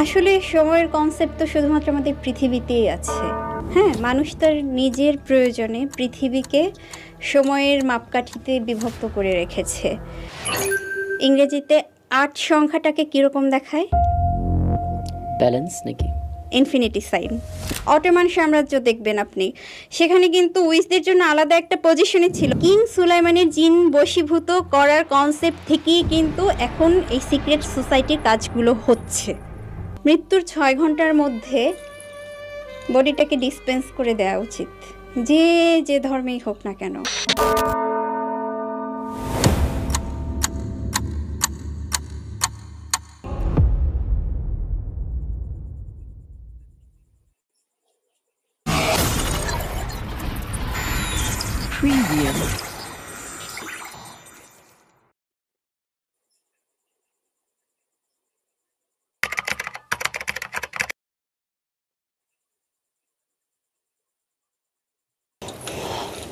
আসলে সময়ের কনসেপ্ট তো শুধুমাত্র আমাদের পৃথিবীতেই আছে। হ্যাঁ, মানুষ তার নিজের প্রয়োজনে পৃথিবীকে সময়ের মাপকাঠিতে বিভক্ত করে রেখেছে। ইংরেজিতে ৮ সংখ্যাটাকে কিরকম দেখায়? ব্যালেন্স নাকি ইনফিনিটি সাইন। অটোমান সাম্রাজ্য দেখবেন আপনি, সেখানে কিন্তু উইসদের জন্য আলাদা একটা পজিশনে ছিল। কিং সুলাইমানের জিন বশীভূত করার কনসেপ্ট থেকেই কিন্তু এখন এই সিক্রেট সোসাইটির কাজগুলো হচ্ছে। মৃত্যুর ৬ ঘন্টার মধ্যে বডিটাকে ডিসপেন্স করে দেওয়া উচিত, যে ধর্মেই হোক না কেন।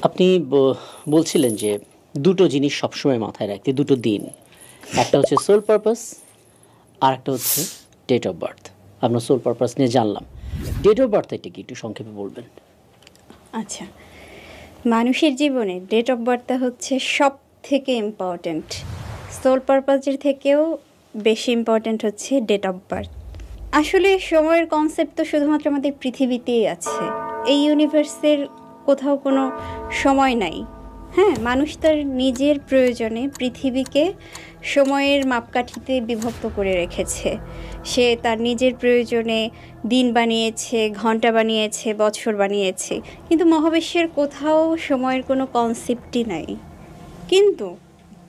আপনি বলছিলেন যে দুটো জিনিস সবসময় মাথায় রাখতে, দুটো দিন, একটা হচ্ছে সোল পারপাস আর একটা হচ্ছে ডেট অফ বার্থ। আপনার সোল পারপাস নিয়ে জানলাম, ডেট অফ বার্থ এটা কি একটু সংক্ষেপে বলবেন? আচ্ছা, মানুষের জীবনে ডেট অফ বার্থটা হচ্ছে সব থেকে ইম্পর্ট্যান্ট। সোল পারপাসের থেকেও বেশি ইম্পর্ট্যান্ট হচ্ছে ডেট অফ বার্থ। আসলে সময়ের কনসেপ্ট তো শুধুমাত্র আমাদের পৃথিবীতেই আছে। এই ইউনিভার্সের কোথাও কোনো সময় নাই। হ্যাঁ, মানুষ তার নিজের প্রয়োজনে পৃথিবীকে সময়ের মাপকাঠিতে বিভক্ত করে রেখেছে। সে তার নিজের প্রয়োজনে দিন বানিয়েছে, ঘন্টা বানিয়েছে, বছর বানিয়েছে, কিন্তু মহাবিশ্বের কোথাও সময়ের কোনো কনসেপ্টই নাই। কিন্তু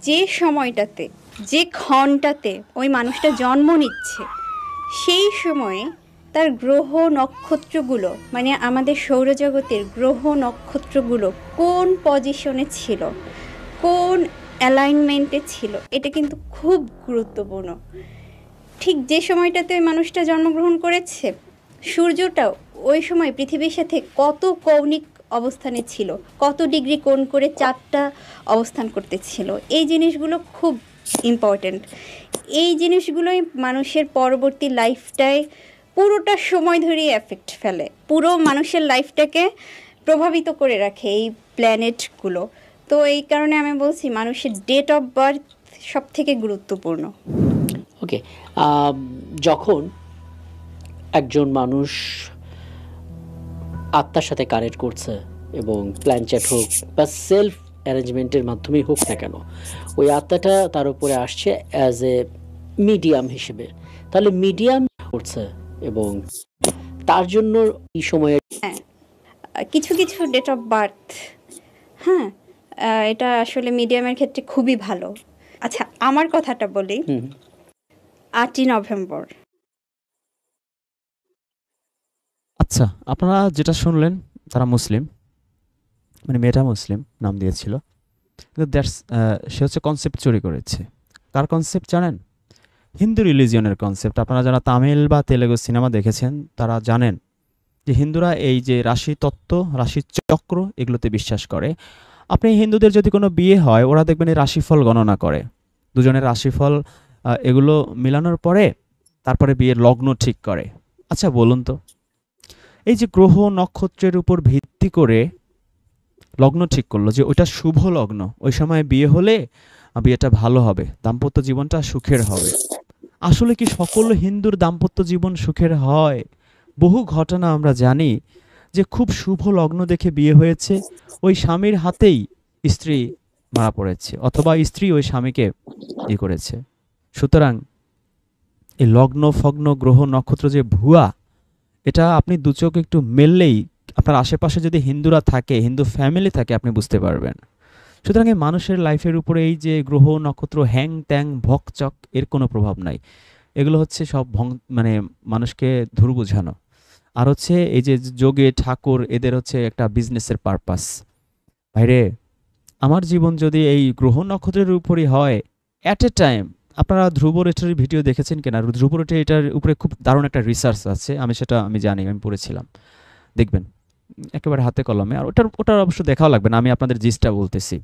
যে সময়টাতে, যে ক্ষণটাতে ওই মানুষটা জন্ম নিচ্ছে, সেই সময়ে তার গ্রহ নক্ষত্রগুলো, মানে আমাদের সৌরজগতের গ্রহ নক্ষত্রগুলো কোন পজিশনে ছিল, কোন অ্যালাইনমেন্টে ছিল, এটা কিন্তু খুব গুরুত্বপূর্ণ। ঠিক যে সময়টাতে ওই মানুষটা জন্মগ্রহণ করেছে, সূর্যটাও ওই সময় পৃথিবীর সাথে কত কৌণিক অবস্থানে ছিল, কত ডিগ্রি কোণ করে চাঁদটা অবস্থান করতেছিল, এই জিনিসগুলো খুব ইম্পর্ট্যান্ট। এই জিনিসগুলোই মানুষের পরবর্তী লাইফটায় পুরোটা সময় ধরেই এফেক্ট ফেলে, পুরো মানুষের লাইফটাকে প্রভাবিত করে রাখে এই প্ল্যানেটগুলো। তো এই কারণে আমি বলছি মানুষের ডেট অফ বার্থ সব থেকে গুরুত্বপূর্ণ। ওকে, যখন একজন মানুষ আত্মার সাথে কানেক্ট করছে, এবং প্ল্যান চ্যাট হোক বা সেলফ অ্যারেঞ্জমেন্টের মাধ্যমেই হোক না কেন, ওই আত্মাটা তার উপরে আসছে অ্যাজ এ মিডিয়াম হিসেবে, তাহলে মিডিয়াম করছে এবং তার জন্য এই সময়ে হ্যাঁ, কিছু কিছু ডেট অফ বার্থ, হ্যাঁ, এটা আসলে মিডিয়ামের ক্ষেত্রে খুবই ভালো। আচ্ছা, আমার কথাটা বলি। 8ই নভেম্বর। আচ্ছা, আপনারা যেটা শুনলেন তারা মুসলিম, মানে মেয়েটা মুসলিম নাম দিয়েছিল, কিন্তু সে হচ্ছে কনসেপ্ট চুরি করেছে। কার কনসেপ্ট জানেন? হিন্দু রিলিজিয়নের কনসেপ্ট। আপনারা যারা তামিল বা তেলেগু সিনেমা দেখেছেন তারা জানেন যে হিন্দুরা এই যে রাশি তত্ত্ব, রাশি চক্র, এগুলোতে বিশ্বাস করে। আপনি হিন্দুদের যদি কোনো বিয়ে হয়, ওরা দেখবেন এই রাশিফল গণনা করে, দুজনের রাশিফল এগুলো মিলানোর পরে তারপরে বিয়ের লগ্ন ঠিক করে। আচ্ছা বলুন তো, এই যে গ্রহ নক্ষত্রের উপর ভিত্তি করে লগ্ন ঠিক করলো যে ওইটা শুভ লগ্ন, ওই সময় বিয়ে হলে বিয়েটা ভালো হবে, দাম্পত্য জীবনটা সুখের হবে। আসলে কি সকল হিন্দুর দাম্পত্য জীবন সুখের হয়? বহু ঘটনা আমরা জানি যে খুব শুভ লগ্ন দেখে বিয়ে হয়েছে, ওই স্বামীর হাতেই স্ত্রী মারা পড়েছে, অথবা স্ত্রী ওই স্বামীকে ই করেছে। সুতরাং এই লগ্ন ফগ্ন গ্রহ নক্ষত্র যে ভুয়া, এটা আপনি দু চোখ একটু মেললেই, আপনার আশেপাশে যদি হিন্দুরা থাকে, হিন্দু ফ্যামিলি থাকে, আপনি বুঝতে পারবেন। সুতরাং এই মানুষের লাইফের উপরে এই যে গ্রহ নক্ষত্র হ্যাং ত্যাং ভকচক, এর কোনো প্রভাব নাই। এগুলো হচ্ছে সব মানে মানুষকে ধুর বোঝানো। আর হচ্ছে এই যে যোগে ঠাকুর, এদের হচ্ছে একটা বিজনেসের পারপাস। ভাইরে, আমার জীবন যদি এই গ্রহ নক্ষত্রের উপরই হয় অ্যাট এ টাইম, আপনারা ধ্রুব রেটের ভিডিও দেখেছেন কিনা? ধ্রুব রেটে এটার উপরে খুব দারুণ একটা রিসার্চ আছে, আমি জানি, আমি পড়েছিলাম, দেখবেন একেবারে হাতে কলমে। আর ওটার অবশ্য দেখাও লাগবে না, আমি আপনাদের জিসটা বলতেছি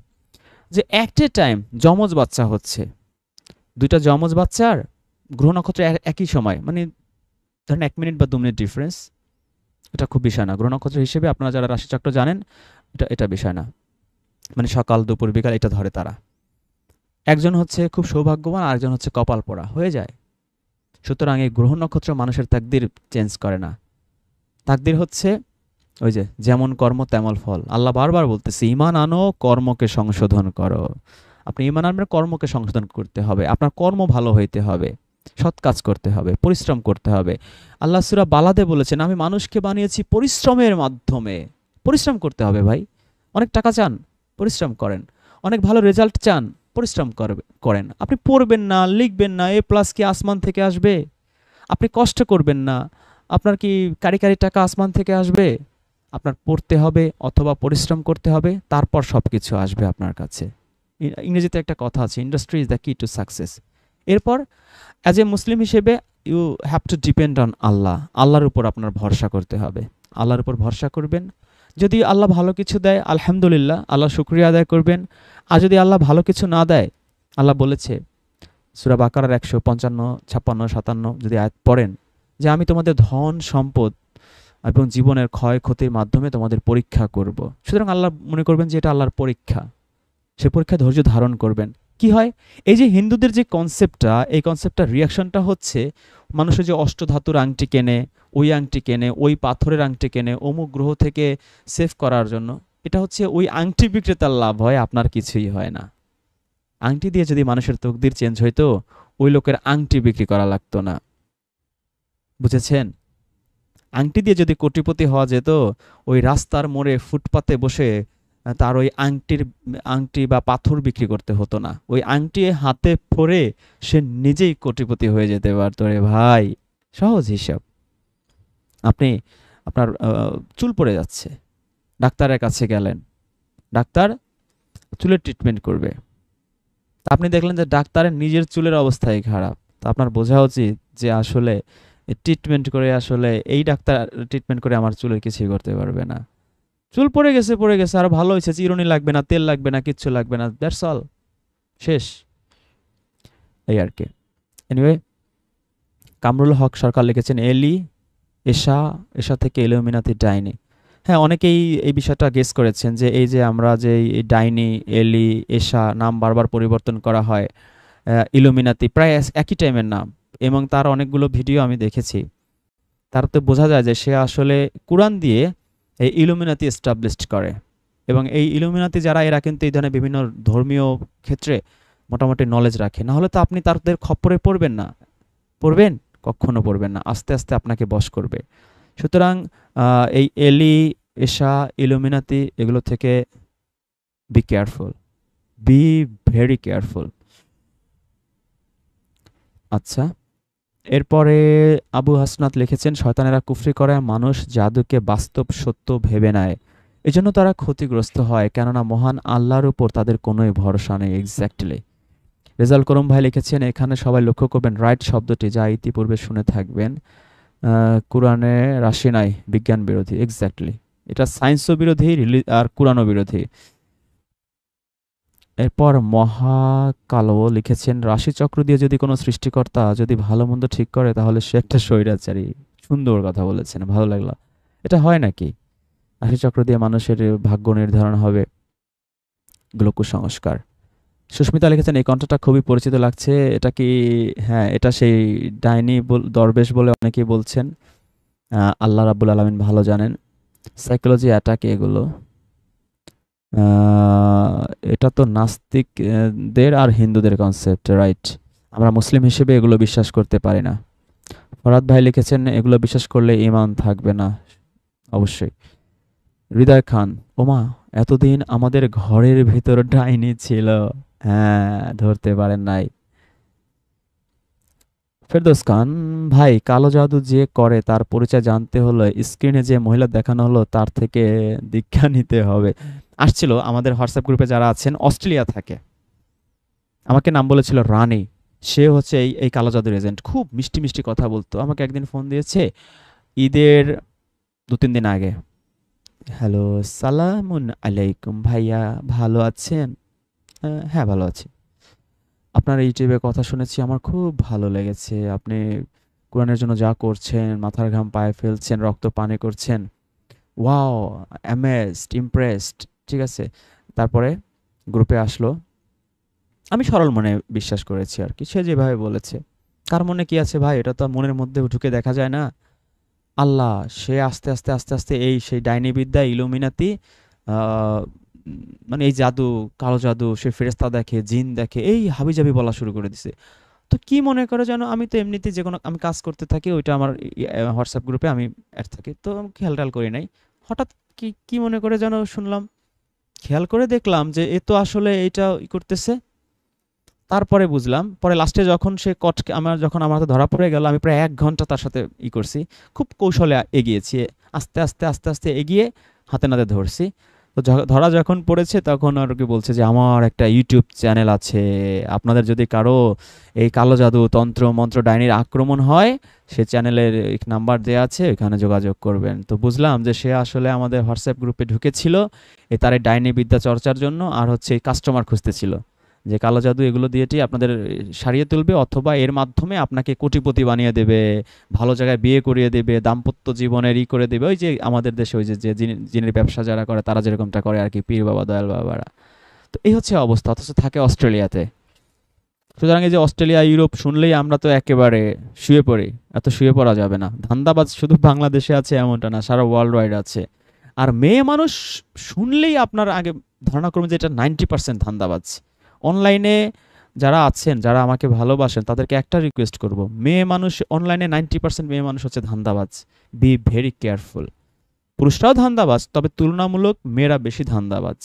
যে অ্যাট এ টাইম যমজ বাচ্চা হচ্ছে, দুইটা যমজ বাচ্চার গ্রহ নক্ষত্র একই সময়, মানে ধরেন 1 মিনিট বা 2 মিনিট ডিফারেন্স, এটা খুব বিষয় না। গ্রহ নক্ষত্র হিসেবে আপনারা যারা রাশিচক্র জানেন, এটা বিষয় না। মানে সকাল দুপুর বিকাল এটা ধরে তারা। একজন হচ্ছে খুব সৌভাগ্যবান, আরেকজন হচ্ছে কপাল পোড়া, হয়ে যায়। সুতরাং এই গ্রহ নক্ষত্র মানুষের তাকদির চেঞ্জ করে না। তাকদির হচ্ছে ওই যে যেমন কর্ম তেমন ফল। আল্লাহ বারবার বলতেছে, ঈমান আনো, কর্মকে সংশোধন করো। আপনি ঈমান আনবেন, কর্মকে সংশোধন করতে হবে, আপনার কর্ম ভালো হইতে হবে, সৎ কাজ করতে হবে, পরিশ্রম করতে হবে। আল্লাহ সূরা বালাদে বলেছেন, আমি মানুষকে বানিয়েছি পরিশ্রমের মাধ্যমে। পরিশ্রম করতে হবে ভাই। অনেক টাকা চান, পরিশ্রম করেন। অনেক ভালো রেজাল্ট চান, পরিশ্রম করেন। আপনি পড়বেন না, লিখবেন না, A+ কি আসমান থেকে আসবে? আপনি কষ্ট করবেন না, আপনার কি কারি টাকা আসমান থেকে আসবে? আপনার পড়তে হবে অথবা পরিশ্রম করতে হবে, তারপর সব কিছু আসবে আপনার কাছে। ইংরেজিতে একটা কথা আছে, industry is the key to success. এরপর অ্যাজ এ মুসলিম হিসেবে you have to depend on Allah. আল্লাহর উপর আপনার ভরসা করতে হবে। আল্লাহর উপর ভরসা করবেন। যদি আল্লাহ ভালো কিছু দেয়, আলহামদুলিল্লাহ, আল্লাহ শুকরিয়া আদায় করবেন। আর যদি আল্লাহ ভালো কিছু না দেয়, আল্লাহ বলেছে সূরা বাকারার 155, 56, 57 যদি আয়াত পড়েন, যে আমি তোমাদের ধন সম্পদ এবং জীবনের ক্ষয়ক্ষতির মাধ্যমে তোমাদের পরীক্ষা করব। সুতরাং আল্লাহ মনে করবেন যে এটা আল্লাহর পরীক্ষা, সে পরীক্ষা ধৈর্য ধারণ করবেন। কি হয়, এই যে হিন্দুদের যে কনসেপ্টটা, এই কনসেপ্টটার রিয়াকশনটা হচ্ছে, মানুষের যে অষ্টধাতুর আংটি কেনে, ওই আংটি কেনে, ওই পাথরের আংটি কেনে অমুক গ্রহ থেকে সেভ করার জন্য। এটা হচ্ছে ওই আংটি বিক্রেতার লাভ হয়, আপনার কিছুই হয় না। আংটি দিয়ে যদি মানুষের তকদির চেঞ্জ হইতো, ওই লোকের আংটি বিক্রি করা লাগতো না। বুঝেছেন? আংটি দিয়ে যদি কোটিপতি হওয়া যেত, ওই রাস্তার মোড়ে ফুটপাতে বসে তার ওই আংটি বা পাথর বিক্রি করতে হতো না। ওই আংটি হাতে পরে সে নিজেই কোটিপতি হয়ে যেতে পারতো রে ভাই। সহজ হিসাব। আপনার চুল পড়ে যাচ্ছে, ডাক্তারের কাছে গেলেন, ডাক্তার চুলের ট্রিটমেন্ট করবে। আপনি দেখলেন যে ডাক্তারের নিজের চুলের অবস্থাই খারাপ। তো আপনার বোঝা উচিত যে আসলে ট্রিটমেন্ট করে, আসলে এই ডাক্তার ট্রিটমেন্ট করে আমার চুলের কিছুই করতে পারবে না। চুল পড়ে গেছে, আর ভালো হয়েছে, চিরুনি লাগবে না, তেল লাগবে না, কিচ্ছু লাগবে না, দ্যাটস অল, শেষ, এই আর কি। এনিওয়ে, কামরুল হক সরকার লিখেছেন এশা থেকে ইলুমিনাতি ডাইনি। হ্যাঁ, অনেকেই এই বিষয়টা গেস করেছেন যে এই যে আমরা যে এই ডাইনি, এশা নাম বারবার পরিবর্তন করা হয়, ইলুমিনাতি প্রায় একই টাইমের নাম, এবং তার অনেকগুলো ভিডিও আমি দেখেছি। তারতে বোঝা যায় যে সে আসলে কোরআন দিয়ে এই ইলুমিনাতি এস্টাবলিশড করে। এবং এই ইলুমিনাতি যারা, এরা কিন্তু এই ধরনের বিভিন্ন ধর্মীয় ক্ষেত্রে মোটামুটি নলেজ রাখে। না হলে তো আপনি তাদের খপ্পরে পড়বেন না। পড়বেন? কখনো পড়বেন না। আস্তে আস্তে আপনাকে বশ করবে। সুতরাং এই এশা, ইলুমিনাতি, এগুলো থেকে be careful, B very careful. আচ্ছা, এরপরে আবু হাসনাত লিখেছেন, শয়তানেরা কুফরি করে, মানুষ জাদুকে বাস্তব সত্য ভেবে নেয়, এজন্য তারা ক্ষতিগ্রস্ত হয়, কেননা মহান আল্লাহর উপর তাদের কোনোই ভরসা নেই। এক্স্যাক্টলি। রেজাল করম ভাই লিখেছেন, এখানে সবাই লক্ষ্য করবেন রাইট শব্দটি, যা ইতিপূর্বে শুনে থাকবেন, কোরআনে রাশি নাই, বিজ্ঞান বিরোধী। এক্স্যাক্টলি, এটা সায়েন্সও বিরোধী আর কোরআনও বিরোধী। এরপর মহাকালো লিখেছেন, রাশিচক্র দিয়ে যদি কোনো সৃষ্টিকর্তা যদি ভালো মন্দ ঠিক করে, তাহলে সে একটা স্বৈরাচারী। সুন্দর কথা বলেছেন, ভালো লাগলো। এটা হয় নাকি? রাশিচক্র দিয়ে মানুষের ভাগ্য নির্ধারণ হবে? এগুলো কুসংস্কার। সুস্মিতা লিখেছেন, এই কণ্ঠটা খুবই পরিচিত লাগছে, এটা কি? হ্যাঁ, এটা সেই ডাইনি দরবেশ বলে অনেকেই বলছেন। আল্লাহ রাব্বুল আলামিন ভালো জানেন। সাইকোলজি অ্যাটাক এগুলো। এটা তো নাস্তিকদের আর হিন্দুদের কনসেপ্ট, রাইট? আমরা মুসলিম হিসেবে এগুলো বিশ্বাস করতে পারি না। ফরাদ ভাই লিখেছেন, এগুলো বিশ্বাস করলে ঈমান থাকবে না। অবশ্যই। হৃদয় খান, ওমা, এতদিন আমাদের ঘরের ভিতর ডাইনি ছিল। হ্যাঁ, ধরতে পারেন নাই। ফেরদৌস খান, ভাই, কালো জাদু যে করে তার পরিচয় জানতে হলে স্ক্রিনে যে মহিলা দেখানো হলো তার থেকে দীক্ষা নিতে হবে। আসছিল আমাদের হোয়াটসঅ্যাপ গ্রুপে যারা আছেন, অস্ট্রেলিয়া থাকে, আমাকে নাম বলেছিল রানী। সে হচ্ছে এই কালো জাদুর এজেন্ট, খুব মিষ্টি মিষ্টি কথা বলতো। আমাকে একদিন ফোন দিয়েছে ঈদের 2-3 দিন আগে। হ্যালো, সালামুন আলাইকুম ভাইয়া, ভালো আছেন? হ্যাঁ, ভালো আছি। আপনার ইউটিউবে কথা শুনেছি, আমার খুব ভালো লেগেছে। আপনি কোরআনের জন্য যা করছেন, মাথার ঘাম পায়ে ফেলছেন, রক্ত পানি করছেন, ওয়াও, অ্যামেজড, ইমপ্রেসড, ঠিক আছে। তারপরে গ্রুপে আসলো, আমি সরল মনে বিশ্বাস করেছি আর কি, সে যেভাবে বলেছে। কার মনে কি আছে ভাই, এটা তো আর মনের মধ্যে ঢুকে দেখা যায় না। আল্লাহ, সে আস্তে আস্তে আস্তে আস্তে এই সেই ডাইনি বিদ্যা, ইলুমিনাতি, আহ, মানে এই জাদু, কালো জাদু, সে ফেরেস্তা দেখে, জিন দেখে, এই হাবিজাবি বলা শুরু করে দিছে। তো কি মনে করে যেন, আমি তো এমনিতে যে কোনো আমি কাজ করতে থাকি, ওইটা আমার হোয়াটসঅ্যাপ গ্রুপে আমি অ্যাড থাকি, তো আমি খেয়াল টেয়াল করি নাই। হঠাৎ কি কি মনে করে যেন শুনলাম, খেয়াল করে দেখলাম যে এ তো আসলে এইটা করতেছে। তারপরে বুঝলাম, পরে লাস্টে যখন সে যখন আমার হাতে ধরা পড়ে গেল, আমি প্রায় 1 ঘন্টা তার সাথে করছি, খুব কৌশলে এগিয়েছি, আস্তে আস্তে আস্তে আস্তে এগিয়ে হাতে নাতে ধরছি। তো ধরা যখন পড়েছে, তখন আর কি বলছে যে আমার একটা ইউটিউব চ্যানেল আছে, আপনাদের যদি কারো এই কালো জাদু, তন্ত্র মন্ত্র, ডাইনির আক্রমণ হয়, সে চ্যানেলের নাম্বার দেওয়া আছে, ওইখানে যোগাযোগ করবেন। তো বুঝলাম যে সে আসলে আমাদের হোয়াটসঅ্যাপ গ্রুপে ঢুকেছিল তার এই ডাইনি বিদ্যা চর্চার জন্য, আর হচ্ছে কাস্টমার খুঁজতেছিল যে কালো জাদু এগুলো দিয়েটি আপনাদের সারিয়ে তুলবে, অথবা এর মাধ্যমে আপনাকে কোটিপতি বানিয়ে দেবে, ভালো জায়গায় বিয়ে করিয়ে দেবে, দাম্পত্য জীবনের করে দেবে, ওই যে আমাদের দেশে ওই যে জিনের ব্যবসা যারা করে তারা যেরকমটা করে আর কি, পীর বাবা, দয়াল বাবারা। তো এই হচ্ছে অবস্থা, অথচ থাকে অস্ট্রেলিয়াতে। সুতরাং এই যে অস্ট্রেলিয়া, ইউরোপ শুনলেই আমরা তো একেবারে শুয়ে পড়ি। এত শুয়ে পড়া যাবে না। ধান্দাবাজ শুধু বাংলাদেশে আছে এমনটা না, সারা ওয়ার্ল্ড ওয়াইড আছে। আর মেয়ে মানুষ শুনলেই আপনার আগে ধারণা করবেন যে এটা 90% ধান্দাবাজ। অনলাইনে যারা আছেন, যারা আমাকে ভালোবাসেন, তাদেরকে একটা রিকোয়েস্ট করব, মেয়ে মানুষ অনলাইনে 90% মেয়ে মানুষ হচ্ছে ধান্দাবাজ। Be very careful. পুরুষরাও ধান্দাবাজ, তবে তুলনামূলক মেয়েরা বেশি ধান্দাবাজ।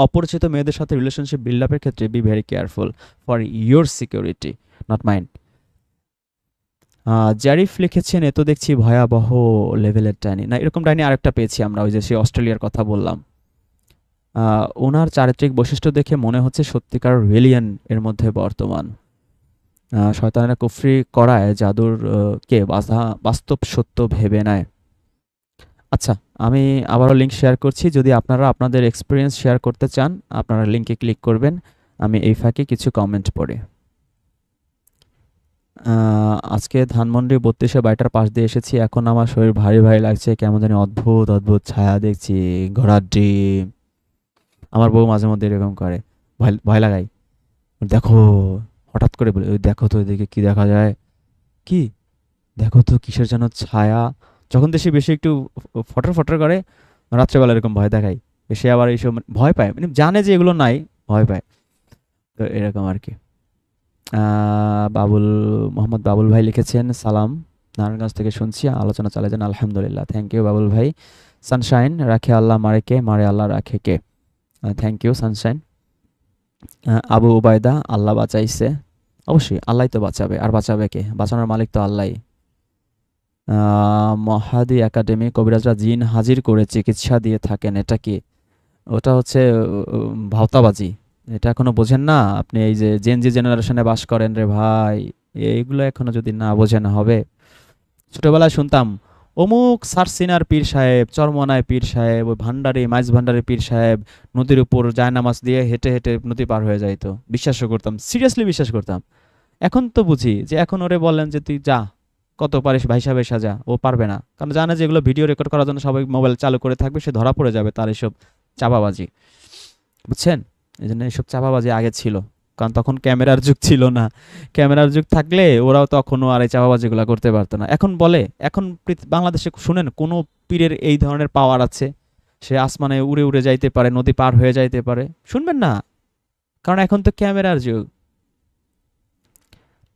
অপরিচিত মেয়েদের সাথে রিলেশনশিপ বিল্ড আপের ক্ষেত্রে B very careful for your security, not mind. Zarif লিখেছেন, এ তো দেখছি ভয়াবহ লেভেলের ডাইনি। না, এরকম ডাইনি আরেকটা পেয়েছি আমরা, ওই যে সেই অস্ট্রেলিয়ার কথা বললাম। ওনার চারিত্রিক বৈশিষ্ট্য দেখে মনে হচ্ছে সত্যিকার রেলিয়ান এর মধ্যে বর্তমান। শয়তানেরা কুফরি করায় জাদুর কে বাস্তব সত্য ভেবে নেয়। আচ্ছা, আমি আবারও লিঙ্ক শেয়ার করছি, যদি আপনারা আপনাদের এক্সপিরিয়েন্স শেয়ার করতে চান, আপনারা লিঙ্কে ক্লিক করবেন। আমি এই ফাঁকে কিছু কমেন্ট পড়ি। আজকে ধানমন্ডি 32-এ বাড়িটার পাশ দিয়ে এসেছি, এখন আমার শরীর ভারী ভারী লাগছে, কেমন জানি অদ্ভুত অদ্ভুত ছায়া দেখছি, ঘোড়ার ডিম। আমার বউ মাঝে মধ্যে এরকম করে, ভয় ভয় লাগাই, দেখো, হঠাৎ করে বলে, ওই দেখো তো এদিকে কি দেখা যায়, কি দেখো তো কিসের যেন ছায়া। যখন দেশে বেশি একটু ফটর ফটর করে, রাত্রেবেলা এরকম ভয় দেখাই, সে আবার এইসব ভয় পায়, মানে জানে যে এগুলো নাই, ভয় পায়। তো এরকম আর কি। মোহাম্মদ বাবুল ভাই লিখেছেন, সালাম, নারায়ণগঞ্জ থেকে শুনছি, আলোচনা চালিয়ে যান, আলহামদুলিল্লাহ। থ্যাংক ইউ বাবুল ভাই। সানশাইন, রাখে আল্লাহ মারে কে, মারে আল্লাহ রাখে কে। Thank you sunshine. Abu Ubaida, Allah বাঁচাইছে, অবশ্যই আল্লাহ তো বাঁচাবে, আর বাঁচাবে কে, বাঁচানোর মালিক তো আল্লাহ। মহাদি একাডেমি, কবিরাজরা জিন হাজির করে চিকিৎসা দিয়ে থাকেন, এটা কি? ওটা হচ্ছে ভাওতাবাজি, এটা এখনো বোঝেন না আপনি? এই যে জেনজি জেনারেশনে বাস করেন রে ভাই, এইগুলো এখনো যদি না বোঝেন হবে। ছোটবেলায় শুনতাম অমুক সারসিনার পীর সাহেব, চরমনায় পীর সাহেব, ওই ভান্ডারি মাইজ ভান্ডারি পীর সাহেব নদীর উপর জায়নামাজ দিয়ে হেঁটে হেঁটে নদী পার হয়ে যাইতো, বিশ্বাসও করতাম, সিরিয়াসলি বিশ্বাস করতাম। এখন তো বুঝি যে এখন ওরে বললেন যে তুই যা, কত পারিস ভাই সাহেব সাজা, ও পারবে না, কারণ জানে যে এগুলো ভিডিও রেকর্ড করার জন্য সবাই মোবাইল চালু করে থাকবে, সে ধরা পড়ে যাবে তার এসব চাপাবাজি, বুঝছেন? এই জন্য এইসব চাপাবাজি আগে ছিল, কারণ তখন ক্যামেরার যুগ ছিল না। ক্যামেরার যুগ থাকলে ওরাও তখনও আর এই চাপাবাজিগুলো করতে পারতো না। এখন বলে, এখন বাংলাদেশে শুনেন কোনো পীরের এই ধরনের পাওয়ার আছে, সে আসমানে উড়ে উড়ে যাইতে পারে, নদী পার হয়ে যাইতে পারে, শুনবেন না, কারণ এখন তো ক্যামেরার যুগ।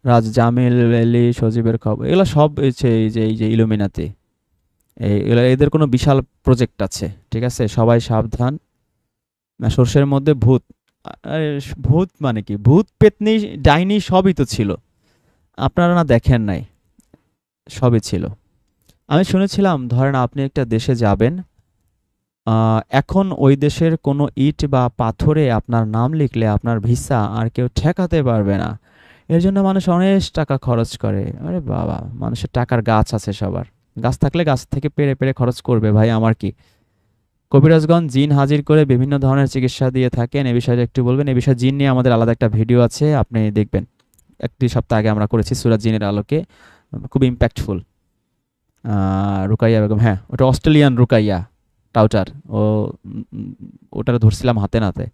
রাজ জামিল আলী সজীবের খবর, এগুলো সব হচ্ছে এই যে ইলুমিনাতি, এগুলো এদের কোনো বিশাল প্রজেক্ট আছে, ঠিক আছে? সবাই সাবধান। সর্ষের মধ্যে ভূত, আরে ভূত মানে কি, ভূত পেতনি ডাইনি সবই তো ছিল, আপনারা না দেখেন নাই, সবই ছিল। আমি শুনেছিলাম, ধরেন আপনি একটা দেশে যাবেন, এখন ওই দেশের কোনো ইট বা পাথরে আপনার নাম লিখলে আপনার ভিসা আর কেউ ঠেকাতে পারবে না। এর জন্য মানুষ অনেক টাকা খরচ করে। আরে বাবা, মানুষের টাকার গাছ আছে সবার, গাছ থাকলে গাছ থেকে পেড়ে পেড়ে খরচ করবে, ভাই আমার কি। কবিরাজগঞ্জ জিন হাজির করে বিভিন্ন ধরনের চিকিৎসা দিয়ে থাকেন, এ বিষয়ে একটু বলবেন? এ বিষয়ে জিন নিয়ে আমাদের আলাদা একটা ভিডিও আছে, আপনি দেখবেন, 1-2 সপ্তাহ আগে আমরা করেছি সূরা জিনের আলোকে। খুব ইম্প্যাক্টফুল। রুকাইয়া বেগম, হ্যাঁ ওটা অস্ট্রেলিয়ান রুকাইয়া টাউটার। ও ওটারে ধরছিলাম হাতে নাতে,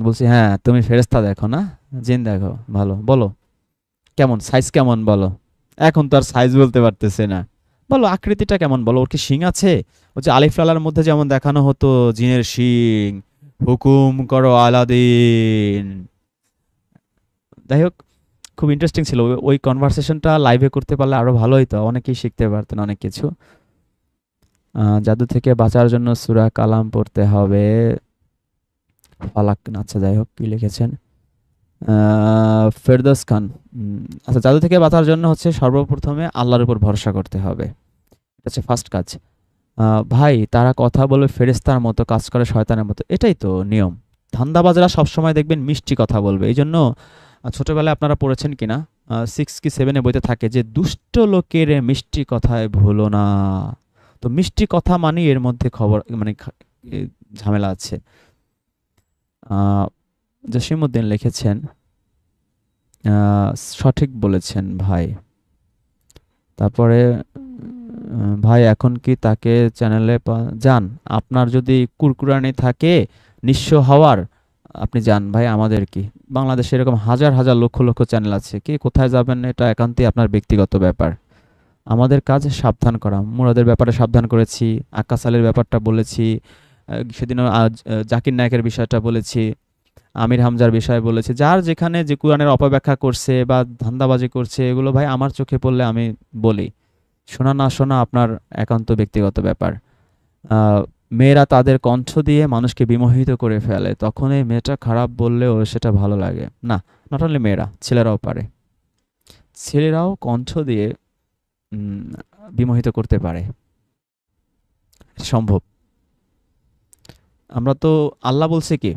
বলছি হ্যাঁ তুমি ফেরেশতা দেখো না, জিন দেখো, ভালো বলো কেমন সাইজ, কেমন বলো। এখন তো আর সাইজ বলতে পারতেছে না, বলো আকৃতিটা কেমন বলো, ওর কি শিং আছে? ও যে আলিফ লালার মধ্যে যেমন দেখানো হতো জিনের শিং, হুকুম করো আলাদিন। যাই হোক, খুব ইন্টারেস্টিং ছিল ওই কনভারসেশনটা। লাইভে করতে পারলে আরো ভালো হতো, অনেকেই শিখতে পারতেন অনেক কিছু। জাদু থেকে বাঁচার জন্য সূরা কালাম পড়তে হবে, ফালাক। আচ্ছা যাই হোক, কি লিখেছেন ফেরদৌস খান। আচ্ছা, জাদু থেকে বাঁচার জন্য হচ্ছে সর্বপ্রথমে আল্লাহর উপর ভরসা করতে হবে, এটা হচ্ছে ফার্স্ট কাজ। ভাই তারা কথা বলে ফেরেশতার মতো, কাজ করে শয়তানের মতো, এটাই তো নিয়ম। ধান্দাবাজরা সবসময় দেখবেন মিষ্টি কথা বলবে। এই জন্য ছোটবেলায় আপনারা পড়েছেন কিনা, 6 কি 7 বইতে থাকে যে দুষ্ট লোকের মিষ্টি কথায় ভুলো না। তো মিষ্টি কথা মানে এর মধ্যে খবর, মানে ঝামেলা আছে। জসিমউদ্দিন লিখেছেন সঠিক বলেছেন ভাই। তারপরে ভাই এখন কি তাকে চ্যানেলে যান, আপনার যদি কুরকুরানি থাকে নিঃস্ব হওয়ার, আপনি যান ভাই। আমাদের কি বাংলাদেশে এরকম হাজার হাজার লক্ষ লক্ষ চ্যানেল আছে, কি কোথায় যাবেন এটা একান্তই আপনার ব্যক্তিগত ব্যাপার। আমাদের কাজ সাবধান করা। মুরাদের ব্যাপারে সাবধান করেছি, আক্কাস আলীর ব্যাপারটা বলেছি, সেদিনও জাকির নায়কের বিষয়টা বলেছি, আমির হামজার বিষয়ে বলেছি। যার যেখানে যে কোরআনের অপব্যাখ্যা করছে বা ধান্দাবাজি করছে, এগুলো ভাই আমার চোখে পড়লে আমি বলি, শোনা না শোনা আপনার একান্ত ব্যক্তিগত ব্যাপার। মেয়েরা তাদের কণ্ঠ দিয়ে মানুষকে বিমোহিত করে ফেলে, তখন এই মেয়েটা খারাপ বললেও সেটা ভালো লাগে না। নট অনলি মেয়েরা, ছেলেরাও পারে, ছেলেরাও কণ্ঠ দিয়ে বিমোহিত করতে পারে, সম্ভব। আমরা তো, আল্লাহ বলছে কি,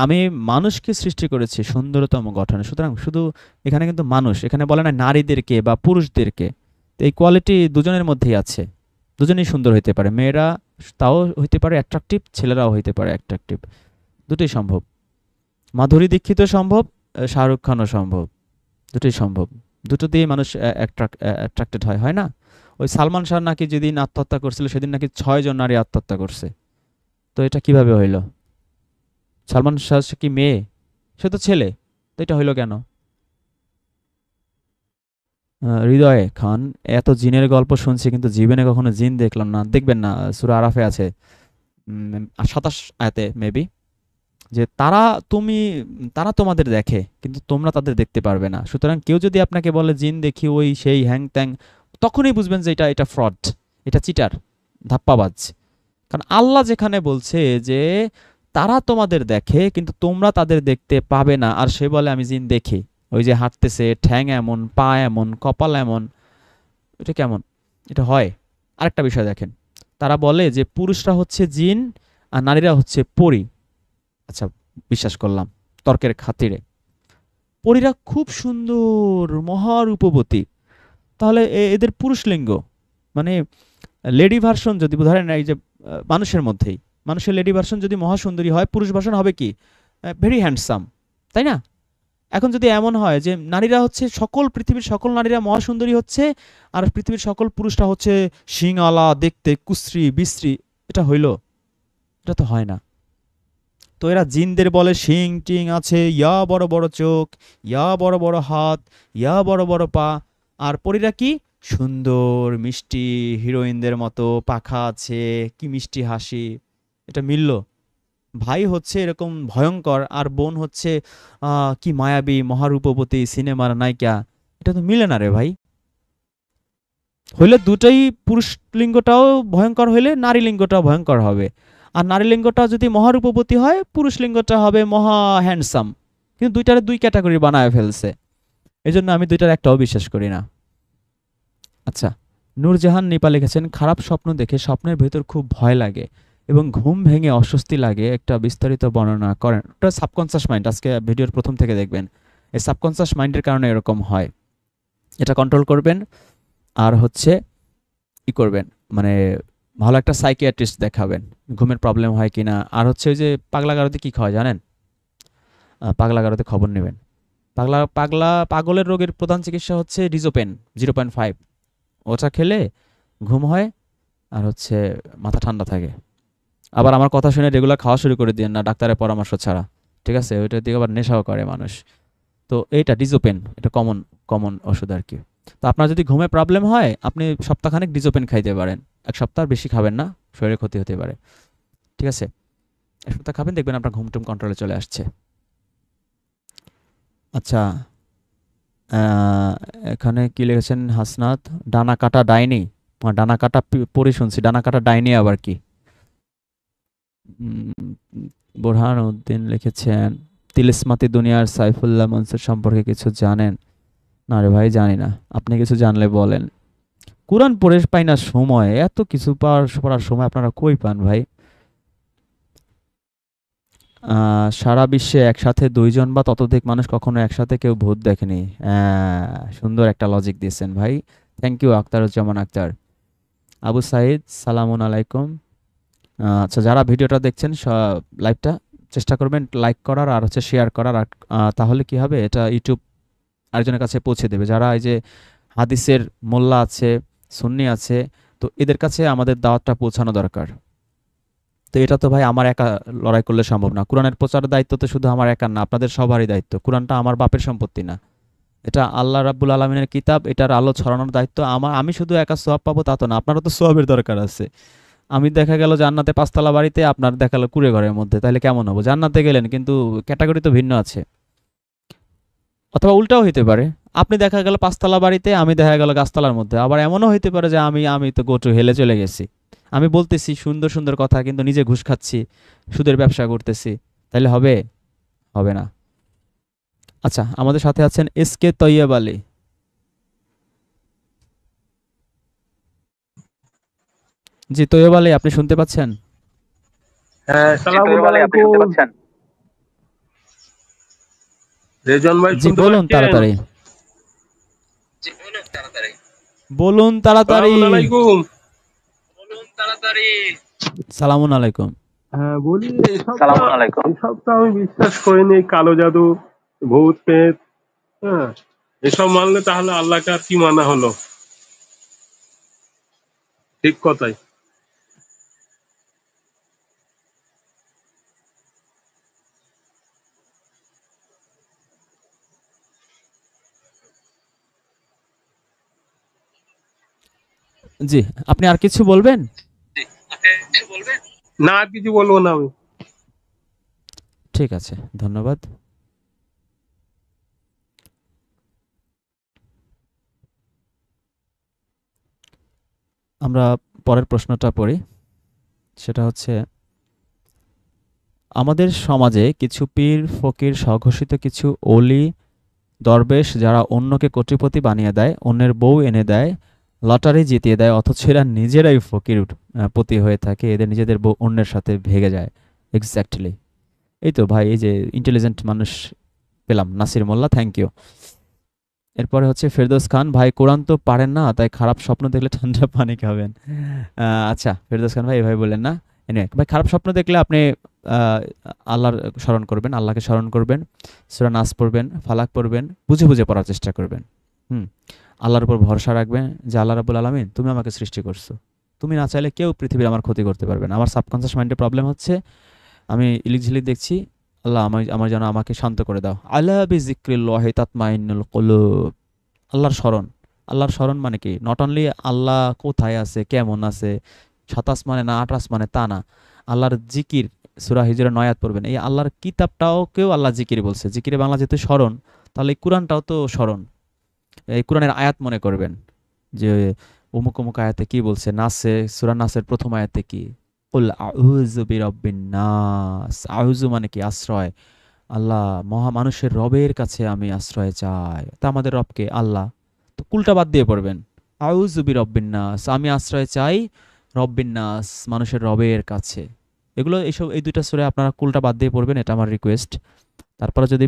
আমি মানুষকে সৃষ্টি করেছি সুন্দরতম গঠনে। সুতরাং শুধু এখানে কিন্তু মানুষ, এখানে বলে না নারীদেরকে বা পুরুষদেরকে। তো এই কোয়ালিটি দুজনের মধ্যেই আছে, দুজনেই সুন্দর হইতে পারে। মেয়েরা তাও হইতে পারে অ্যাট্রাকটিভ, ছেলেরাও হইতে পারে অ্যাট্রাকটিভ, দুটোই সম্ভব। মাধুরী দীক্ষিত সম্ভব, শাহরুখ খানও সম্ভব, দুটোই সম্ভব। দুটো দিয়ে মানুষ অ্যাট্রাক্টেড হয়, হয় না? ওই সালমান শাহ নাকি যেদিন আত্মহত্যা করছিল সেদিন নাকি 6 জন নারী আত্মহত্যা করছে। তো এটা কিভাবে হইল? সালমান শাহ কি মেয়ে? সে তো ছেলে, তো এটা হইল কেন? হৃদয়ে খান, এত জিনের গল্প শুনছি কিন্তু জীবনে কখনো জিন দেখলাম না। দেখবেন না, সূরা আরাফে আছে 27 আয়াতে মেবি, যে তারা তোমাদের দেখে কিন্তু তোমরা তাদের দেখতে পারবে না। সুতরাং কেউ যদি আপনাকে বলে জিন দেখি, ওই সেই হ্যাং ত্যাং, তখনই বুঝবেন যে এটা ফ্রড, এটা চিটার, ধাপ্পাবাজ। কারণ আল্লাহ যেখানে বলছে যে তারা তোমাদের দেখে কিন্তু তোমরা তাদের দেখতে পাবে না, আর সে বলে আমি জিন দেখি, ওই যে হাঁটতেছে, ঠ্যাং এমন, পা এমন, কপাল এমন, এটা কেমন? এটা হয়? আরেকটা বিষয় দেখেন, তারা বলে যে পুরুষরা হচ্ছে জিন আর নারীরা হচ্ছে পরী। আচ্ছা, বিশ্বাস করলাম তর্কের খাতিরে। পরীরা খুব সুন্দর, মহারূপবতী, তাহলে এদের পুরুষ লিঙ্গ, মানে লেডি ভার্সন যদি ধরেন, এই যে মানুষের মধ্যেই, মানুষের লেডি ভার্সন যদি মহাসুন্দরী হয়, পুরুষ ভার্সন হবে কি? ভেরি হ্যান্ডসাম, তাই না? এখন যদি এমন হয় যে নারীরা হচ্ছে পৃথিবীর সকল নারীরা মহাসুন্দরী হচ্ছে, আর পৃথিবীর সকল পুরুষরা হচ্ছে শিংআলা, দেখতে কুশ্রী বিশ্রী, এটা হইল? এটা তো হয় না। তো এরা জিনদের বলে শিং টিং আছে, ইয়া বড় বড় চোখ, ইয়া বড় বড় হাত, ইয়া বড় বড় পা। আর পরীরা কি সুন্দর মিষ্টি হিরোইনদের মতো, পাখা আছে, কি মিষ্টি হাসি। এটা মিলল? ভাই হচ্ছে এরকম ভয়ঙ্কর, আর বোন হচ্ছে কি মায়াবী মহারূপবতী সিনেমার নায়িকা। এটা তো মিলে না রে ভাই। হইলে দুটাই, পুরুষ লিঙ্গটাও ভয়ঙ্কর হইলে নারী লিঙ্গটাও ভয়ঙ্কর হবে, আর নারী লিঙ্গটা যদি মহারূপবতী হয়, পুরুষ লিঙ্গটা হবে মহা হ্যান্ডসাম। কিন্তু দুইটারে দুই ক্যাটাগরি বানায় ফেলছে, এই জন্য আমি দুইটার একটাও বিশ্বাস করি না। আচ্ছা, নূরজাহান নিপা লিখেছেন খারাপ স্বপ্ন দেখে স্বপ্নের ভেতর খুব ভয় লাগে এবং ঘুম ভেঙে অস্বস্তি লাগে, একটা বিস্তারিত বর্ণনা করেন। ওটা সাবকনসিয়াস মাইন্ড, আজকে ভিডিওর প্রথম থেকে দেখবেন। এই সাবকনসিয়াস মাইন্ডের কারণে এরকম হয়, এটা কন্ট্রোল করবেন। আর হচ্ছে ই করবেন, মানে ভালো একটা সাইকিয়াট্রিস্ট দেখাবেন, ঘুমের প্রবলেম হয় কিনা। আর হচ্ছে ওই যে পাগলা গারদে কি খাওয়া জানেন? পাগলা গারদে খবর নেবেন, পাগলের রোগের প্রধান চিকিৎসা হচ্ছে ডিজোপেন 0.5, ওটা খেলে ঘুম হয় আর হচ্ছে মাথা ঠান্ডা থাকে। আবার আমার কথা শুনে রেগুলার খাওয়া শুরু করে দিন না ডাক্তারের পরামর্শ ছাড়া, ঠিক আছে? ওইটার দিকে আবার নেশাও করে মানুষ। তো এইটা ডিজোপেন, এটা কমন কমন ওষুধ আর কি। তো আপনার যদি ঘুমে প্রবলেম হয় আপনি সপ্তাহখানেক ডিজোপেন খাইতে পারেন, 1 সপ্তাহ বেশি খাবেন না, শরীরে ক্ষতি হতে পারে, ঠিক আছে? 1 সপ্তাহ খাবেন, দেখবেন আপনার ঘুম টুম কন্ট্রোলে চলে আসছে। আচ্ছা, আহ, এখানে কি লিখেছেন হাসনাত? ডানা কাটা ডাইনি, ডানা কাটা পরে শুনছি, ডানা কাটা ডাইনি আবার কি? উম, বোরহান উদ্দিন লিখেছেন তিলিসমাতি দুনিয়ার সাইফুল্লাহ মনসুর সম্পর্কে কিছু জানেন? না রে ভাই, জানি না, আপনি কিছু জানলে বলেন। কোরআন পড়ে পাই না সময়, এত কিছু পড়ার সময় আপনারা কই পান ভাই? সারা বিশ্বে একসাথে 2 জন বা ততোধিক মানুষ কখনো একসাথে কেউ ভূত দেখেনি। সুন্দর একটা লজিক দিয়েছেন ভাই, থ্যাংক ইউ আখতারুজ্জামান আক্তার। আবু সাইদ সালামুন আলাইকুম। আচ্ছা, যারা ভিডিওটা দেখছেন লাইভটা চেষ্টা করবেন লাইক করার আর হচ্ছে শেয়ার করার, আর তাহলে কি হবে, এটা ইউটিউব আরেকজনের কাছে পৌঁছে দেবে। যারা এই যে হাদিসের মোল্লা আছে, সুন্নি আছে, তো এদের কাছে আমাদের দাওয়াতটা পৌঁছানো দরকার। তো এটা তো ভাই আমার একা লড়াই করলে সম্ভব না। কোরআনের প্রচারের দায়িত্ব তো শুধু আমার একার না, আপনাদের সবারই দায়িত্ব। কোরআনটা আমার বাপের সম্পত্তি না, এটা আল্লাহ রাব্বুল আলমিনের কিতাব, এটার আলো ছড়ানোর দায়িত্ব আমার। আমি শুধু একা সোয়াব পাবো তা তো না, আপনারও তো সোয়াবের দরকার আছে। আমি দেখা গেল জান্নাতে 5তলা বাড়িতে, আপনার দেখা গেল কুড়ে ঘরের মধ্যে, তাহলে কেমন হবো? জান্নাতে গেলেন কিন্তু ক্যাটাগরি তো ভিন্ন আছে। অথবা উল্টাও হইতে পারে, আপনি দেখা গেল 5তলা বাড়িতে, আমি দেখা গেল গাছতলার মধ্যে। আবার এমনও হইতে পারে যে আমি তো গোটু হেলে চলে গেছি, আমি বলতেছি সুন্দর সুন্দর কথা কিন্তু নিজে ঘুষ খাচ্ছি, সুদের ব্যবসা করতেছি, তাহলে হবে? হবে না। আচ্ছা, আমাদের সাথে আছেন এসকে তৈয়ব আলী। জি তৈয়ব আলী, আপনি শুনতে পাচ্ছেন? হ্যাঁ, সালামু আলাইকুম রেজন ভাই, জি শুনতে বলুন পাচ্ছেন? তাড়াতাড়ি, বলুন তাড়াতাড়ি। সালামু আলাইকুম। সালামুন আলাইকুম। হ্যাঁ বলি, এসব তো আমি বিশ্বাস করিনি, কালো জাদু, ভূত পেট, হ্যাঁ, এসব মানলে তাহলে আল্লাহকে আর কি মানা হলো? ঠিক কথাই। জি, আপনি আর কিছু বলবেন? না, আর কিছু বলবো না আমি। ঠিক আছে, ধন্যবাদ। আমরা পরের প্রশ্নটা পড়ি, সেটা হচ্ছে আমাদের সমাজে কিছু পীর ফকির স্বঘোষিত কিছু অলি দরবেশ যারা অন্যকে কোটিপতি বানিয়ে দেয়, অন্যের বউ এনে দেয়, লটারি জিতিয়ে দেয়, অথচ এরা নিজেরাই ফকির পতি হয়ে থাকে, এদের নিজেদের বউ অন্যের সাথে ভেগে যায়। এক্স্যাক্টলি, এই তো ভাই, এই যে ইন্টেলিজেন্ট মানুষ পেলাম, নাসির মোল্লা, থ্যাংক ইউ। এরপরে হচ্ছে ফেরদৌস খান, ভাই কোরআন তো পারেন না, তাই খারাপ স্বপ্ন দেখলে ঠান্ডা পানি খাবেন। আচ্ছা ফেরদৌস খান ভাই, এভাবে বললেন না। এনে ভাই, খারাপ স্বপ্ন দেখলে আপনি আল্লাহর স্মরণ করবেন, আল্লাহকে স্মরণ করবেন, সূরা নাস পড়বেন, ফালাক পড়বেন, বুঝে বুঝে পড়ার চেষ্টা করবেন। আল্লাহর উপর ভরসা রাখবেন যে আল্লাহ রাব্বুল আলামিন তুমি আমাকে সৃষ্টি করছো, তুমি না চাইলে কেউ পৃথিবীর আমার ক্ষতি করতে পারবে না। আমার সাবকনসিয়াস মাইন্ডের প্রবলেম হচ্ছে, আমি ইলিক-ঝিলিক দেখছি, আল্লাহ আমার যেন আমাকে শান্ত করে দাও। আলা বিযিক্রিল্লাহি তাতমাইন্নুল কুলুব। আল্লাহর স্মরণ মানে কি? নট অনলি আল্লাহ কোথায় আছে, কেমন আছে, 7 আসমানে না 8 আসমানে তা না, আল্লাহর জিকির, সূরা হিজরের 9 আয়াত পড়বেন। এই আল্লাহর কিতাবটাও কেউ আল্লাহ জিকির বলছে, জিকিরে বাংলা যেহেতু স্মরণ, তাহলে এই কোরআনটাও তো স্মরণ। এই কোরআনের আয়াত মনে করবেন যে অমুক অমুক আয়াতে কি বলছে, নাসে, সূরা নাসের প্রথম আয়াতে কি, কুল আউযু বিরাব্বিন নাস। আউযু মানে কি? আশ্রয়। আল্লাহ, মহা মানুষের রবের কাছে আমি আশ্রয় চাই। তা আমাদের রবকে আল্লাহ, তো কুলটা বাদ দিয়ে পড়বেন, আউযু বিরাব্বিন নাস, আমি আশ্রয় চাই রব্বিন নাস, মানুষের রবের কাছে। এগুলো এই 2টা সূরা আপনারা কুলটা বাদ দিয়ে পড়বেন, এটা আমার রিকোয়েস্ট। তারপরে যদি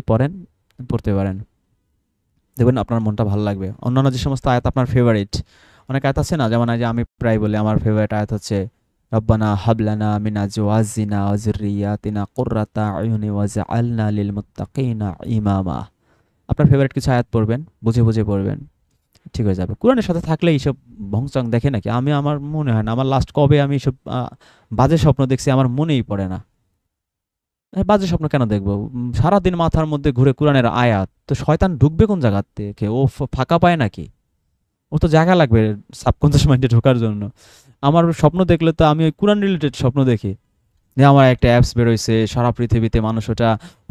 পড়তে পারেন, দেখবেন আপনার মনটা ভালো লাগবে। অন্যান্য যে সমস্ত আয়াত আপনার ফেভারিট, অনেক আয়াত আছে না, যেমন যে আমি প্রায় বলি আমার ফেভারিট আয়াত হচ্ছে রব্বানা হাবলানা মিন আজওয়াজিনা ওয়া যুররিয়াতিনা কুররাতা আয়ুনি ওয়াজআলনা লিল মুত্তাকিনা ইমামা। আপনার ফেভারিট কিছু আয়াত পড়বেন, বুঝে বুঝে পড়বেন, ঠিক হয়ে যাবে। কোরআনের সাথে থাকলে এইসব ভংচং দেখে নাকি? আমার মনে হয় না। আমার লাস্ট কবে আমি এইসব বাজে স্বপ্ন দেখছি আমার মনেই পড়ে না। বাজে স্বপ্ন কেন দেখবো? সারাদিন মাথার মধ্যে ঘুরে কোরআনের আয়াত, তো শয়তান ঢুকবে কোন জায়গা থেকে? ও ফাঁকা পায় নাকি? ও তো জায়গা লাগবে সাবকনসিয়াস মাইন্ডে ঢোকার জন্য। আমার স্বপ্ন দেখলে তো আমি ওই কোরআন রিলেটেড স্বপ্ন দেখি, যে আমার একটা অ্যাপস বেরোইছে সারা পৃথিবীতে মানুষ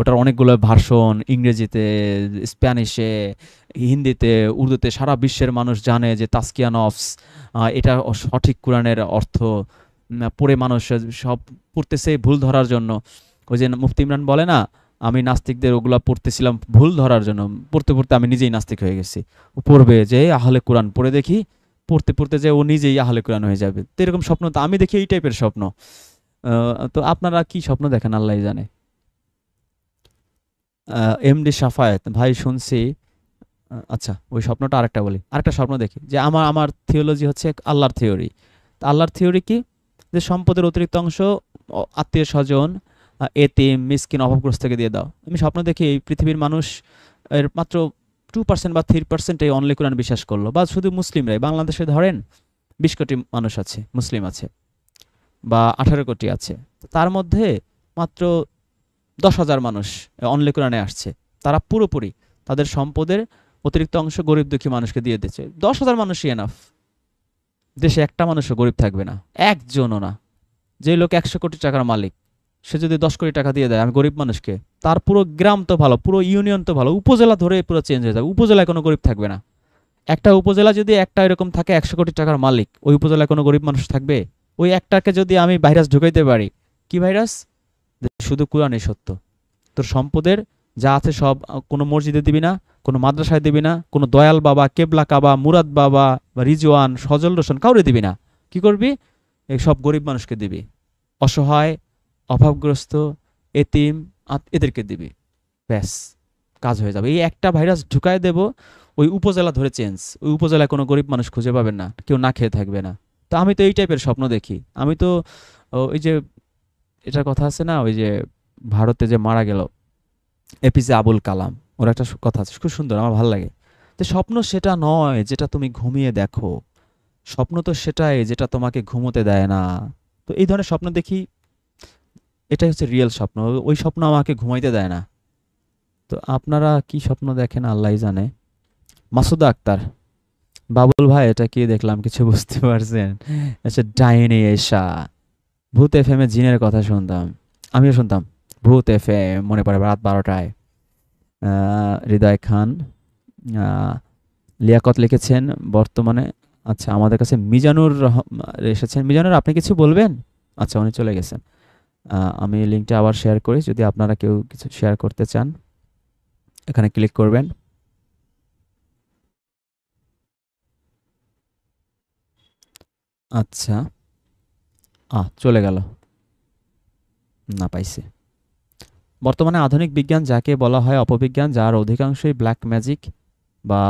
ওটার অনেকগুলো ভার্সন, ইংরেজিতে, স্প্যানিশে, হিন্দিতে, উর্দুতে, সারা বিশ্বের মানুষ জানে যে তাসকিয়া নফস এটা সঠিক কোরআনের অর্থ। পড়ে মানুষ সব পড়তেছে ভুল ধরার জন্য। ওই যে মুফতি ইমরান বলে না, আমি নাস্তিকদের ওগুলা পড়তেছিলাম ভুল ধরার জন্য, পড়তে পড়তে আমি নিজেই নাস্তিক হয়ে গেছি। ও পড়বে যে আহলে কোরআন পড়ে দেখি, পড়তে পড়তে যে ও নিজেই আহলে কোরআন হয়ে যাবে। তো এরকম স্বপ্ন তো আমি দেখি, এই টাইপের স্বপ্ন। তো আপনারা কি স্বপ্ন দেখেন আল্লাহ জানে। এমডি সাফায়েত ভাই শুনছি। আচ্ছা, ওই স্বপ্নটা আরেকটা বলি। আরেকটা স্বপ্ন দেখি যে আমার থিওলজি হচ্ছে আল্লাহর থিওরি। আল্লাহর থিওরি কি? যে সম্পদের অতিরিক্ত অংশ আত্মীয় স্বজন, এতিম, মিসকিন, অভাবগ্রস্তকে দিয়ে দাও। আমি স্বপ্ন দেখি এই পৃথিবীর মানুষ এর মাত্র 2% বা 3% এই অনলি কোরআন বিশ্বাস করলো, বা শুধু মুসলিমরাই। বাংলাদেশে ধরেন 20 কোটি মানুষ আছে, মুসলিম আছে, বা 18 কোটি আছে। তার মধ্যে মাত্র 10,000 মানুষ অনলি কোরআনে আসছে। তারা পুরোপুরি তাদের সম্পদের অতিরিক্ত অংশ গরিব দুঃখী মানুষকে দিয়ে দিচ্ছে। 10,000 মানুষই এনাফ। দেশে একটা মানুষও গরিব থাকবে না, একজনও না। যে লোক 100 কোটি টাকার মালিক, সে যদি 10 কোটি টাকা দিয়ে দেয় আমি গরিব মানুষকে, তার পুরো গ্রাম তো ভালো, পুরো ইউনিয়ন তো ভালো, উপজেলা ধরে পুরো চেঞ্জ হয়ে যাবে। উপজেলায় কোনো গরিব থাকবে না। একটা উপজেলা যদি একটা এরকম থাকে 100 কোটি টাকার মালিক, ওই উপজেলায় কোনো গরিব মানুষ থাকবে? ওই একটাকে যদি আমি ভাইরাস ঢুকাইতে পারি, কি ভাইরাস? শুধু কোরআনই সত্য। তোর সম্পদের যা আছে সব কোনো মসজিদে দিবি না, কোনো মাদ্রাসায় দিবি না, কোনো দয়াল বাবা, কেবলা কাবা, মুরাদ বাবা বা রিজওয়ান, সজল রোশন কাউরে দিবি না। কি করবি? এই সব গরিব মানুষকে দিবি, অসহায়, অভাবগ্রস্ত, এতিম, এদেরকে দিবি। ব্যাস, কাজ হয়ে যাবে। এই একটা ভাইরাস ঢুকায় দেব, ওই উপজেলা ধরে চেঞ্জ। ওই উপজেলায় কোনো গরিব মানুষ খুঁজে পাবেন না, কেউ না খেয়ে থাকবে না। তো আমি তো এই টাইপের স্বপ্ন দেখি। আমি তো ওই যে এটার কথা আছে না, ওই যে ভারতে যে মারা গেল এপিজে আবুল কালাম, ওর একটা কথা আছে খুব সুন্দর, আমার ভালো লাগে। যে স্বপ্ন সেটা নয় যেটা তুমি ঘুমিয়ে দেখো, স্বপ্ন তো সেটাই যেটা তোমাকে ঘুমোতে দেয় না। তো এই ধরনের স্বপ্ন দেখি, এটাই হচ্ছে রিয়েল স্বপ্ন। ওই স্বপ্ন আমাকে ঘুমাইতে দেয় না। তো আপনারা কি স্বপ্ন দেখেন আল্লাহই জানে। মাসুদা আক্তার, বাবুল ভাই এটা কি দেখলাম, কিছু বুঝতে পারছেন? আচ্ছা, ডাইনি এসা ভূত এফএম এ জিনের কথা শুনতাম, আমিও শুনতাম ভূত এফএম, মনে পড়ে রাত 12টায়। হৃদয় খান, লিয়াকত লিখেছেন বর্তমানে। আচ্ছা, আমাদের কাছে মিজানুর এসেছেন। মিজানুর, আপনি কিছু বলবেন? আচ্ছা, উনি চলে গেছেন। আমি লিঙ্কটা আবার শেয়ার করি, যদি আপনারা কেউ কিছু শেয়ার করতে চান এখানে ক্লিক করবেন। আচ্ছা, চলে গেল, না পাইছে। বর্তমানে আধুনিক বিজ্ঞান যাকে বলা হয় অপবিজ্ঞান, যার অধিকাংশই ব্ল্যাক ম্যাজিক বা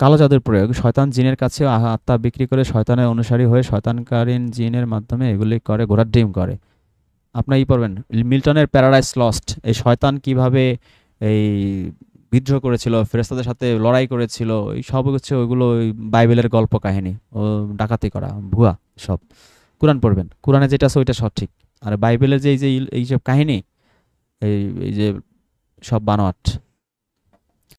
কালো জাদুর প্রয়োগ, শয়তান জিনের কাছে আত্মা বিক্রি করে শয়তানের অনুসারী হয়ে শয়তানকারীন জিনের মাধ্যমে এগুলি করে, ঘোড়ার ডিম করে। আপনার পড়বেন মিল্টনের প্যারাডাইস লস্ট, এই শয়তান কিভাবে এই বিদ্রোহ করেছিল, ফেরেশতাদের সাথে লড়াই করেছিল, এই সব হচ্ছে ওইগুলো ওই বাইবেলের গল্প কাহিনী, ও ডাকাতি করা, ভুয়া সব। কোরআন পড়বেন, কোরআনে যেটা আছে ওইটা সঠিক। আর বাইবেলের যে এই যে এইসব কাহিনী, এই এই যে সব বানোয়াট।